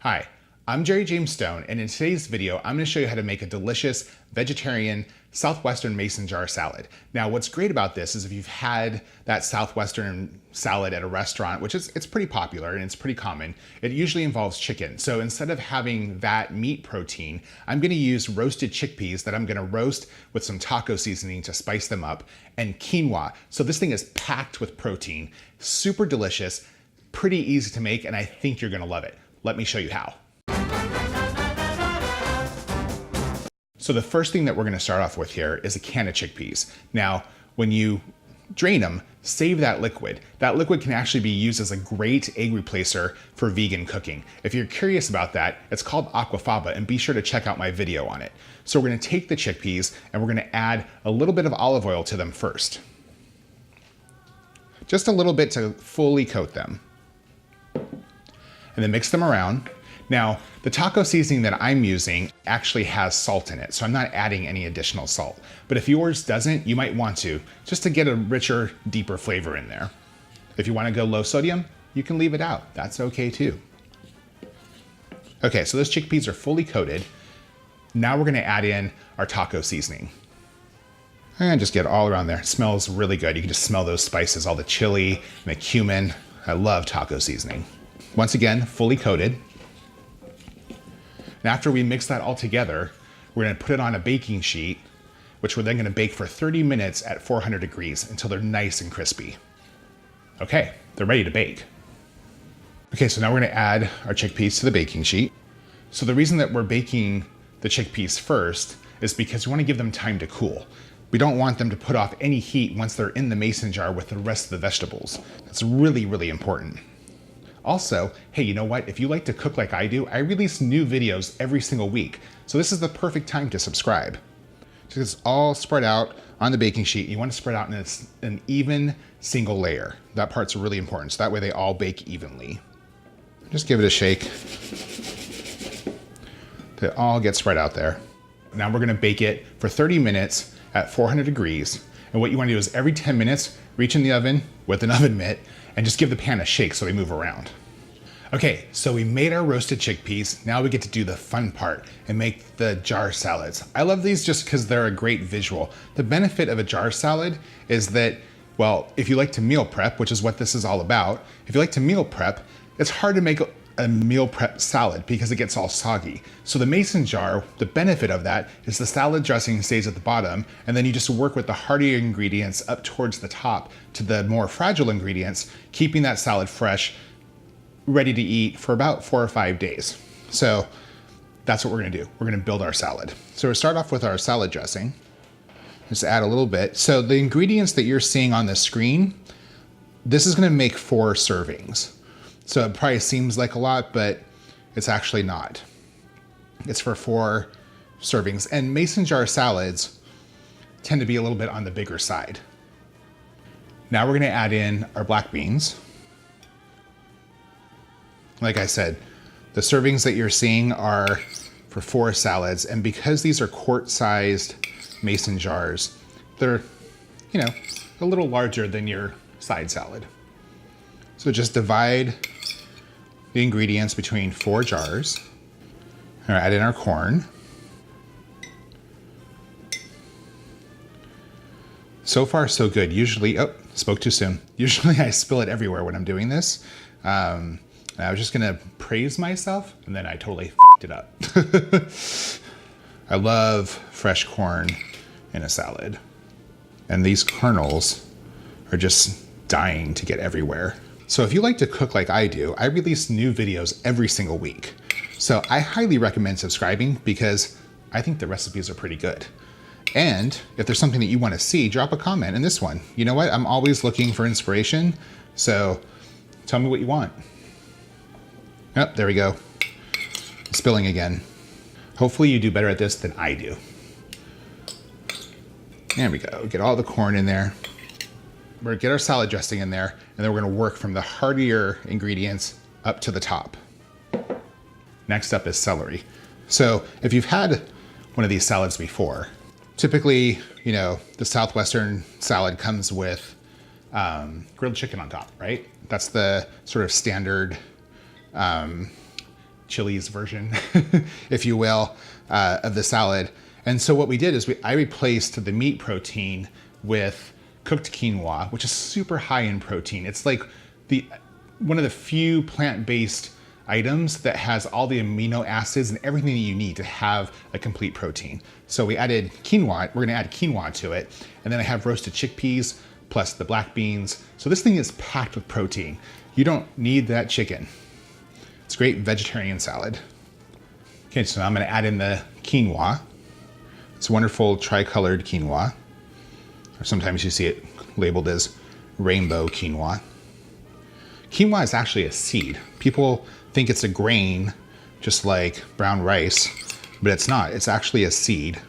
Hi, I'm Jerry James Stone, and in today's video, I'm going to show you how to make a delicious vegetarian Southwestern mason jar salad. Now, what's great about this is if you've had that Southwestern salad at a restaurant, which it's pretty popular and it's pretty common, it usually involves chicken. So instead of having that meat protein, I'm going to use roasted chickpeas that I'm going to roast with some taco seasoning to spice them up, and quinoa. So this thing is packed with protein, super delicious, pretty easy to make, and I think you're going to love it. Let me show you how. So the first thing that we're going to start off with here is a can of chickpeas. Now, when you drain them, save that liquid. That liquid can actually be used as a great egg replacer for vegan cooking. If you're curious about that, it's called aquafaba, and be sure to check out my video on it. So we're going to take the chickpeas and we're going to add a little bit of olive oil to them first. Just a little bit to fully coat them. And then mix them around. Now, the taco seasoning that I'm using actually has salt in it, so I'm not adding any additional salt. But if yours doesn't, you might want to, just to get a richer, deeper flavor in there. If you want to go low sodium, you can leave it out. That's okay too. Okay, so those chickpeas are fully coated. Now we're gonna add in our taco seasoning. And just get it all around there. It smells really good. You can just smell those spices, all the chili and the cumin. I love taco seasoning. Once again, fully coated. And after we mix that all together, we're gonna put it on a baking sheet, which we're then gonna bake for 30 minutes at 400 degrees until they're nice and crispy. Okay, they're ready to bake. Okay, so now we're gonna add our chickpeas to the baking sheet. So the reason that we're baking the chickpeas first is because we wanna give them time to cool. We don't want them to put off any heat once they're in the mason jar with the rest of the vegetables. That's really, really important. Also, hey, you know what? If you like to cook like I do, I release new videos every single week. So this is the perfect time to subscribe. So it's all spread out on the baking sheet. You want to spread out in an even single layer. That part's really important. So that way they all bake evenly. Just give it a shake. They all get spread out there. Now we're gonna bake it for 30 minutes at 400 degrees. And what you wanna do is every 10 minutes, reach in the oven with an oven mitt and just give the pan a shake so they move around. Okay, so we made our roasted chickpeas. Now we get to do the fun part and make the jar salads. I love these just because they're a great visual. The benefit of a jar salad is that, well, if you like to meal prep, which is what this is all about, if you like to meal prep, it's hard to make a meal prep salad because it gets all soggy. So the mason jar, the benefit of that is the salad dressing stays at the bottom, and then you just work with the heartier ingredients up towards the top to the more fragile ingredients, keeping that salad fresh, ready to eat for about 4 or 5 days. So that's what we're gonna do. We're gonna build our salad. So we'll start off with our salad dressing. Just add a little bit. So the ingredients that you're seeing on the screen, this is gonna make 4 servings. So it probably seems like a lot, but it's actually not. It's for 4 servings. And mason jar salads tend to be a little bit on the bigger side. Now we're gonna add in our black beans. Like I said, the servings that you're seeing are for 4 salads. And because these are quart-sized mason jars, they're, you know, a little larger than your side salad. So just divide the ingredients between 4 jars. All right, add in our corn. So far, so good. Usually, oh, spoke too soon. Usually I spill it everywhere when I'm doing this. I was just gonna praise myself and then I totally f***ed it up. I love fresh corn in a salad. And these kernels are just dying to get everywhere. So if you like to cook like I do, I release new videos every single week. So I highly recommend subscribing because I think the recipes are pretty good. And if there's something that you want to see, drop a comment in this one. You know what? I'm always looking for inspiration. So tell me what you want. Oh, there we go. Spilling again. Hopefully you do better at this than I do. There we go. Get all the corn in there. We're gonna get our salad dressing in there, and then we're gonna work from the heartier ingredients up to the top. Next up is celery. So if you've had one of these salads before, typically, you know, the Southwestern salad comes with grilled chicken on top, right? That's the sort of standard Chili's version, if you will, of the salad. And so what we did is I replaced the meat protein with cooked quinoa, which is super high in protein. It's like one of the few plant-based items that has all the amino acids and everything that you need to have a complete protein. So we added quinoa, we're gonna add quinoa to it. And then I have roasted chickpeas plus the black beans. So this thing is packed with protein. You don't need that chicken. It's a great vegetarian salad. Okay, so I'm gonna add in the quinoa. It's wonderful tricolored quinoa. Or sometimes you see it labeled as rainbow quinoa. Quinoa is actually a seed. People think it's a grain, just like brown rice, but it's not. It's actually a seed.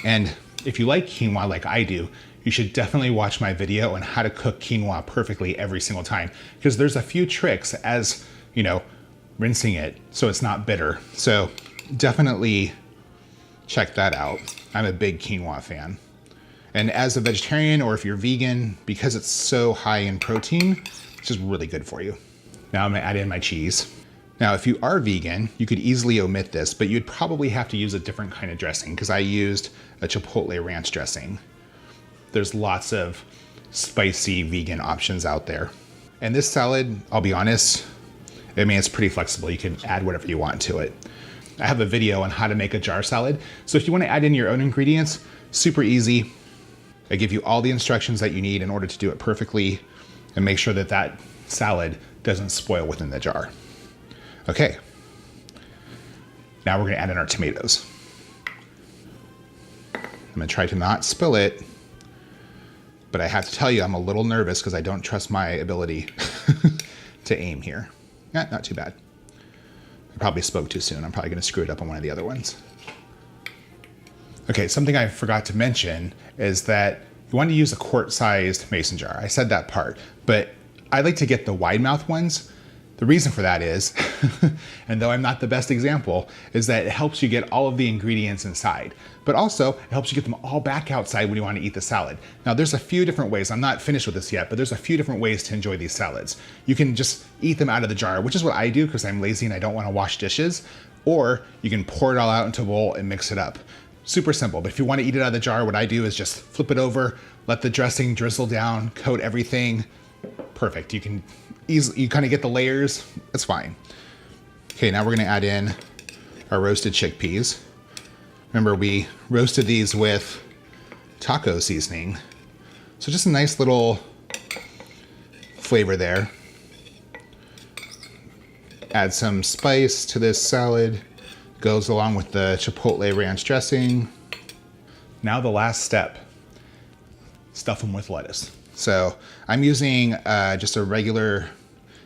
And if you like quinoa like I do, you should definitely watch my video on how to cook quinoa perfectly every single time, because there's a few tricks as, you know, rinsing it so it's not bitter. So definitely check that out. I'm a big quinoa fan. And as a vegetarian, or if you're vegan, because it's so high in protein, it's just really good for you. Now I'm gonna add in my cheese. Now, if you are vegan, you could easily omit this, but you'd probably have to use a different kind of dressing, because I used a chipotle ranch dressing. There's lots of spicy vegan options out there. And this salad, I'll be honest, I mean, it's pretty flexible. You can add whatever you want to it. I have a video on how to make a jar salad. So if you want to add in your own ingredients, super easy. I give you all the instructions that you need in order to do it perfectly and make sure that that salad doesn't spoil within the jar. Okay. Now we're going to add in our tomatoes. I'm going to try to not spill it, but I have to tell you, I'm a little nervous because I don't trust my ability to aim here. Yeah, not too bad. I probably spoke too soon. I'm probably going to screw it up on one of the other ones. Okay, something I forgot to mention is that you want to use a quart-sized mason jar. I said that part, but I like to get the wide mouth ones. The reason for that is, and though I'm not the best example, is that it helps you get all of the ingredients inside, but also it helps you get them all back outside when you want to eat the salad. Now there's a few different ways. I'm not finished with this yet, but there's a few different ways to enjoy these salads. You can just eat them out of the jar, which is what I do because I'm lazy and I don't want to wash dishes, or you can pour it all out into a bowl and mix it up. Super simple, but if you want to eat it out of the jar, what I do is just flip it over, let the dressing drizzle down, coat everything. Perfect. You can easily, you kind of get the layers. It's fine. Okay, now we're going to add in our roasted chickpeas. Remember, we roasted these with taco seasoning. So just a nice little flavor there. Add some spice to this salad. Goes along with the chipotle ranch dressing. Now the last step, stuff them with lettuce. So I'm using just a regular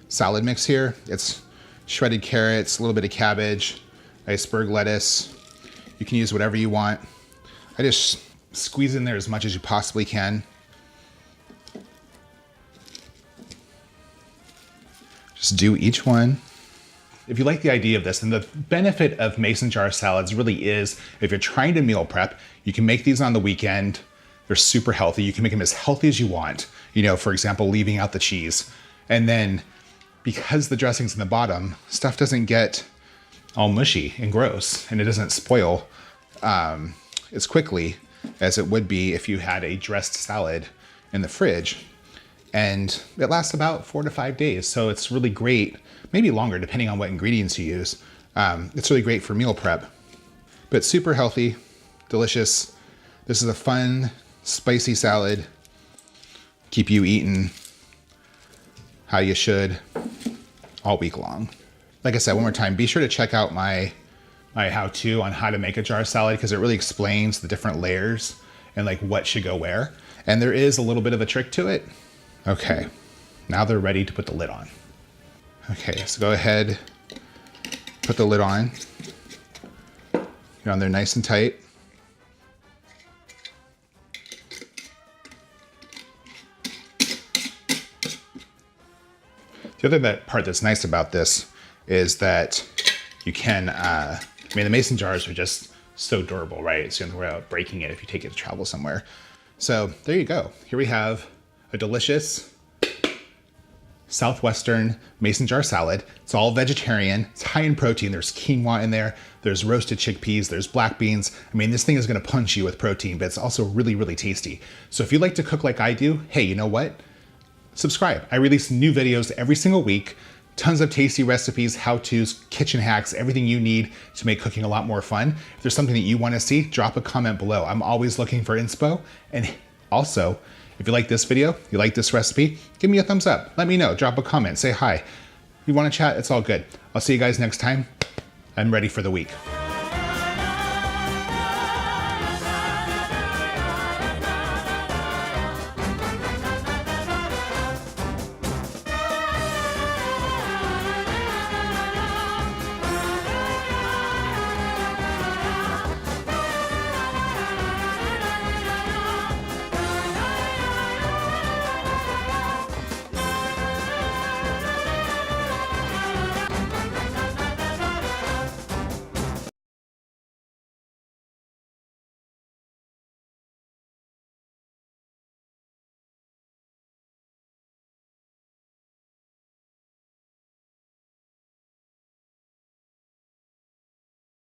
salad mix here. It's shredded carrots, a little bit of cabbage, iceberg lettuce. You can use whatever you want. I just squeeze in there as much as you possibly can. Just do each one. If you like the idea of this, and the benefit of mason jar salads really is, if you're trying to meal prep, you can make these on the weekend. They're super healthy. You can make them as healthy as you want. You know, for example, leaving out the cheese. And then because the dressing's in the bottom, stuff doesn't get all mushy and gross, and it doesn't spoil as quickly as it would be if you had a dressed salad in the fridge. And it lasts about 4 to 5 days. So it's really great, maybe longer depending on what ingredients you use. It's really great for meal prep, but super healthy, delicious. This is a fun, spicy salad. Keep you eating how you should all week long. Like I said, one more time, be sure to check out my how-to on how to make a jar salad, because it really explains the different layers and like what should go where. And there is a little bit of a trick to it. Okay, now they're ready to put the lid on. Okay, so go ahead, put the lid on. You're on there nice and tight. The other part that's nice about this is that you can, I mean, the mason jars are just so durable, right? So you don't have to worry about breaking it if you take it to travel somewhere. So there you go. Here we have a delicious Southwestern mason jar salad. It's all vegetarian. It's high in protein. There's quinoa in there. There's roasted chickpeas. There's black beans. I mean, this thing is going to punch you with protein, but it's also really, really tasty. So if you like to cook like I do, hey, you know what? Subscribe. I release new videos every single week. Tons of tasty recipes, how-tos, kitchen hacks, everything you need to make cooking a lot more fun. If there's something that you want to see, drop a comment below. I'm always looking for inspo. And also, if you like this video, you like this recipe, give me a thumbs up. Let me know. Drop a comment. Say hi. If you want to chat, it's all good. I'll see you guys next time. I'm ready for the week.